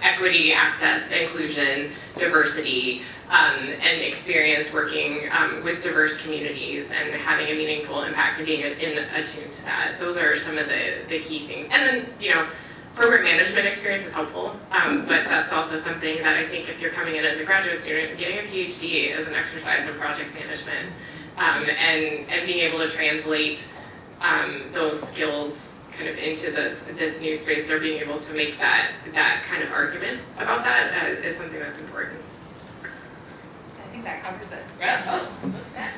equity, access, inclusion, diversity, and experience working with diverse communities and having a meaningful impact and being attuned to that. Those are some of the key things. And then, program management experience is helpful, but that's also something that I think if you're coming in as a graduate student, getting a PhD is an exercise in project management, and being able to translate those skills kind of into this new space, or being able to make that kind of argument about that is something that's important. I think that covers it. Yeah. Oh, yeah.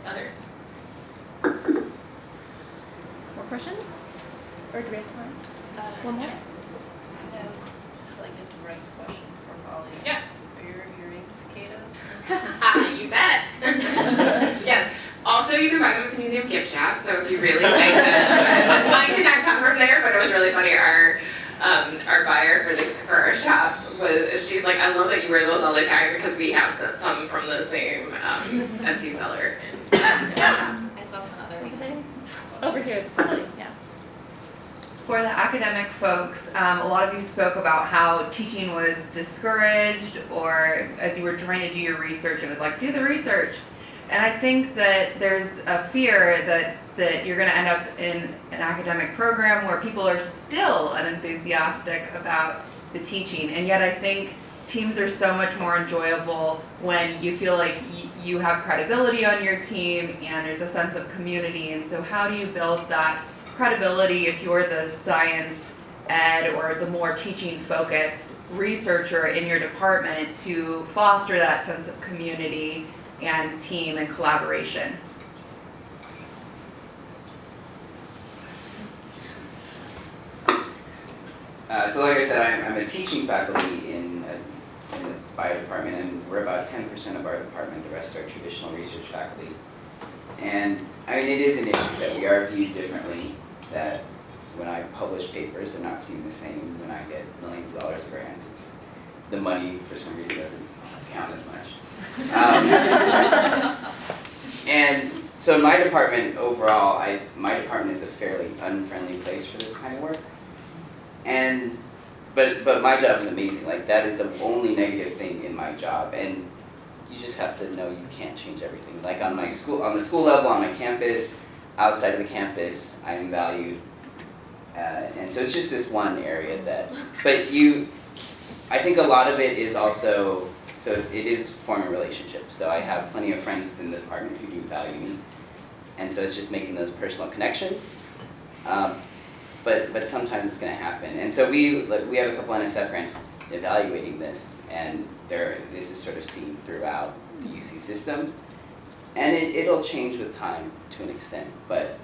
Others? More questions? Or do we have time? One more? Just like a direct question for Molly. Yeah. Are you hearing cicadas? You bet. Yes. Also, you can buy them at the museum gift shop. So if you really like them, mine did not come from there, but it was really funny. Our buyer for our shop she's like, I love that you wear those all the time because we have some from the same Etsy seller. It's also another thing. Over here, it's Molly. Yeah. For the academic folks, a lot of you spoke about how teaching was discouraged, or as you were trying to do your research, it was like, do the research. And I think that there's a fear that you're going to end up in an academic program where people are still unenthusiastic about the teaching. And yet I think teams are so much more enjoyable when you feel like you have credibility on your team and there's a sense of community. And so how do you build that credibility if you're the science ed or the more teaching focused researcher in your department to foster that sense of community and team and collaboration? So like I said, I'm a teaching faculty in the bio department, and we're about 10% of our department. The rest are traditional research faculty. And I mean, it is an issue that we are viewed differently, that when I publish papers, they're not seen the same. When I get millions of dollars of grants, it's, the money for some reason doesn't count as much. And so in my department overall, my department is a fairly unfriendly place for this kind of work. And but my job is amazing. Like, that is the only negative thing in my job, and you just have to know you can't change everything. Like on the school level, on my campus, outside of the campus, I am valued, and so it's just this one area that. But I think a lot of it is also, so it is forming relationships. So I have plenty of friends within the department who do value me, and so it's just making those personal connections. But sometimes it's going to happen, and so we have a couple NSF grants evaluating this, and this is sort of seen throughout the UC system, and it'll change with time to an extent. But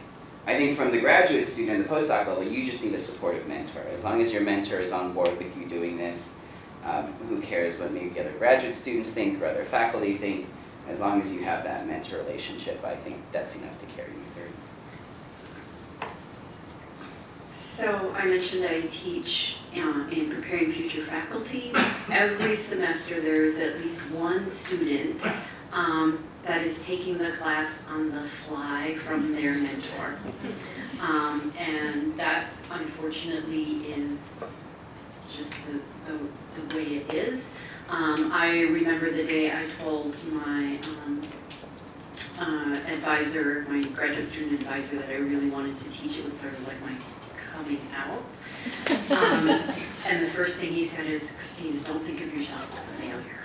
I think from the graduate student and the postdoc level, you just need a supportive mentor. As long as your mentor is on board with you doing this, who cares what maybe other graduate students think or other faculty think? As long as you have that mentor relationship, I think that's enough to carry you through. So I mentioned I teach in preparing future faculty. Every semester there is at least one student that is taking the class on the sly from their mentor. And that unfortunately is just the way it is. I remember the day I told my advisor, my graduate student advisor, that I really wanted to teach. It was sort of like my coming out. And the first thing he said is, Christina, don't think of yourself as a failure.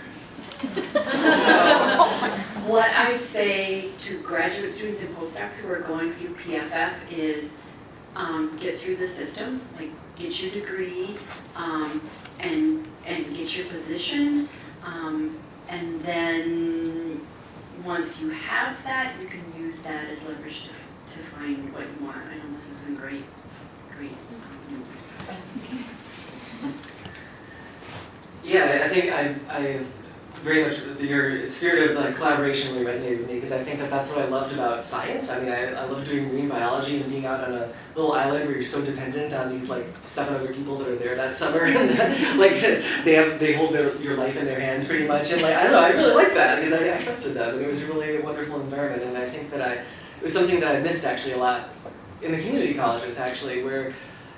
So what I say to graduate students and postdocs who are going through PFF is get through the system, like get your degree, and get your position, and then once you have that, you can use that as leverage to find what you want. I know this isn't great news. Yeah, I think I very much, your spirit of collaboration really resonated with me, because I think that's what I loved about science. I mean, I love doing marine biology and being out on a little island where you're so dependent on these 7 other people that are there that summer, and they hold your life in their hands pretty much, and I don't know, I really liked that because I trusted them, and it was really a wonderful environment, and I think that it was something that I missed actually a lot in the community colleges actually, where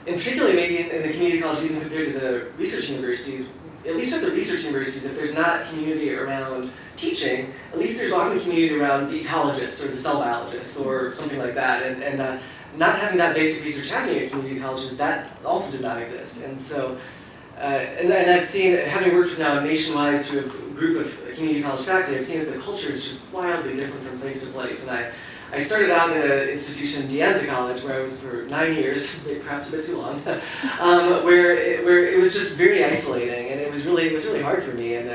and particularly maybe in the community colleges, even compared to the research universities, at least at the research universities, if there's not community around teaching, at least there's often community around the ecologists or the cell biologists or something like that. And not having that basic research happening at community colleges, that also did not exist. And so, and I've seen, having worked with now nationwide sort of group of community college faculty, I've seen that the culture is just wildly different from place to place. And I started out in an institution, De Anza College, where I was for 9 years, perhaps a bit too long, where it was just very isolating, and it was really hard for me. And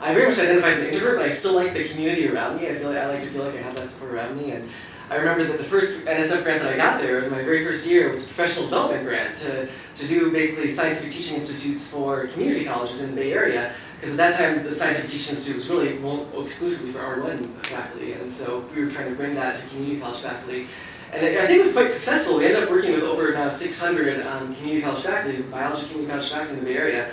I very much identify as an introvert, but I still like the community around me. I like to feel like I have that support around me. And I remember that the first NSF grant that I got there was my very first year. It was a professional development grant to do basically scientific teaching institutes for community colleges in the Bay Area. Because at that time, the Scientific Teaching Institute was really exclusively for R1 faculty, and so we were trying to bring that to community college faculty. And I think it was quite successful. We ended up working with over now 600 community college faculty, biology community college faculty in the Bay Area.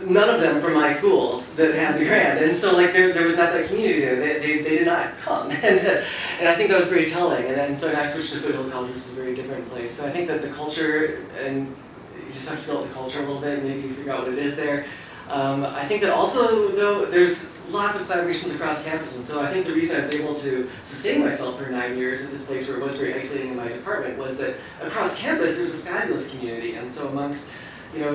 None of them from my school that had the grant, and so like there was not that community there. They did not come, and I think that was very telling. And so I switched to Foothill College, which is a very different place. So I think that the culture, and you just have to feel out the culture a little bit, maybe figure out what it is there. I think that also, though, there's lots of collaborations across campus, and so I think the reason I was able to sustain myself for 9 years at this place where it was very isolating in my department was that across campus there's a fabulous community, and so amongst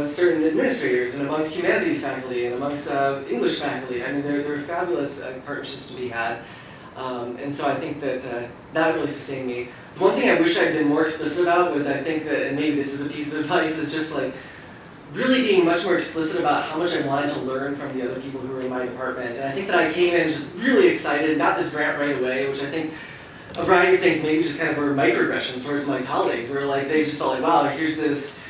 certain administrators and amongst humanities faculty and amongst English faculty, I mean there are fabulous partnerships to be had, and so I think that that really sustained me. The one thing I wish I'd been more explicit about was I think that, and maybe this is a piece of advice, is just like really being much more explicit about how much I wanted to learn from the other people who were in my department. And I think that I came in just really excited, got this grant right away, which I think a variety of things maybe just kind of were microaggressions towards my colleagues, where like they just felt like, wow, here's this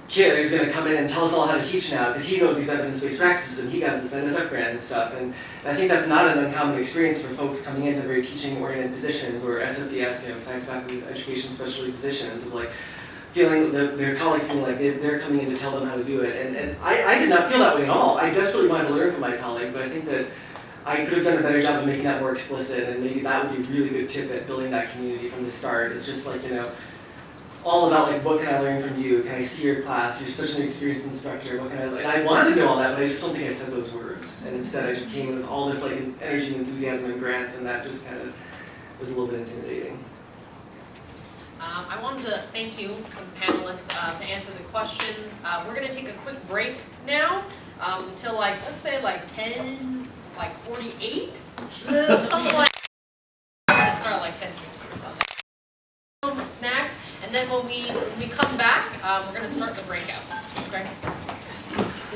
kid who's going to come in and tell us all how to teach now because he knows these evidence-based practices and he got this NSF grant and stuff. And I think that's not an uncommon experience for folks coming into very teaching-oriented positions or SFDS, science faculty education specialty positions, of like feeling their colleagues feeling like they're coming in to tell them how to do it. And I did not feel that way at all. I desperately wanted to learn from my colleagues, but I think that I could have done a better job of making that more explicit, and maybe that would be a really good tip at building that community from the start. It's just like, all about like, what can I learn from you? Can I see your class? You're such an experienced instructor. What can I learn? And I wanted to know all that, but I just don't think I said those words. And instead I just came in with all this like energy and enthusiasm and grants, and that just kind of was a little bit intimidating. I wanted to thank you, the panelists, to answer the questions. We're going to take a quick break now until let's say 10, 48, something like that. We're going to start at 10 or something. Snacks, and then when we come back, we're going to start the breakouts. Okay.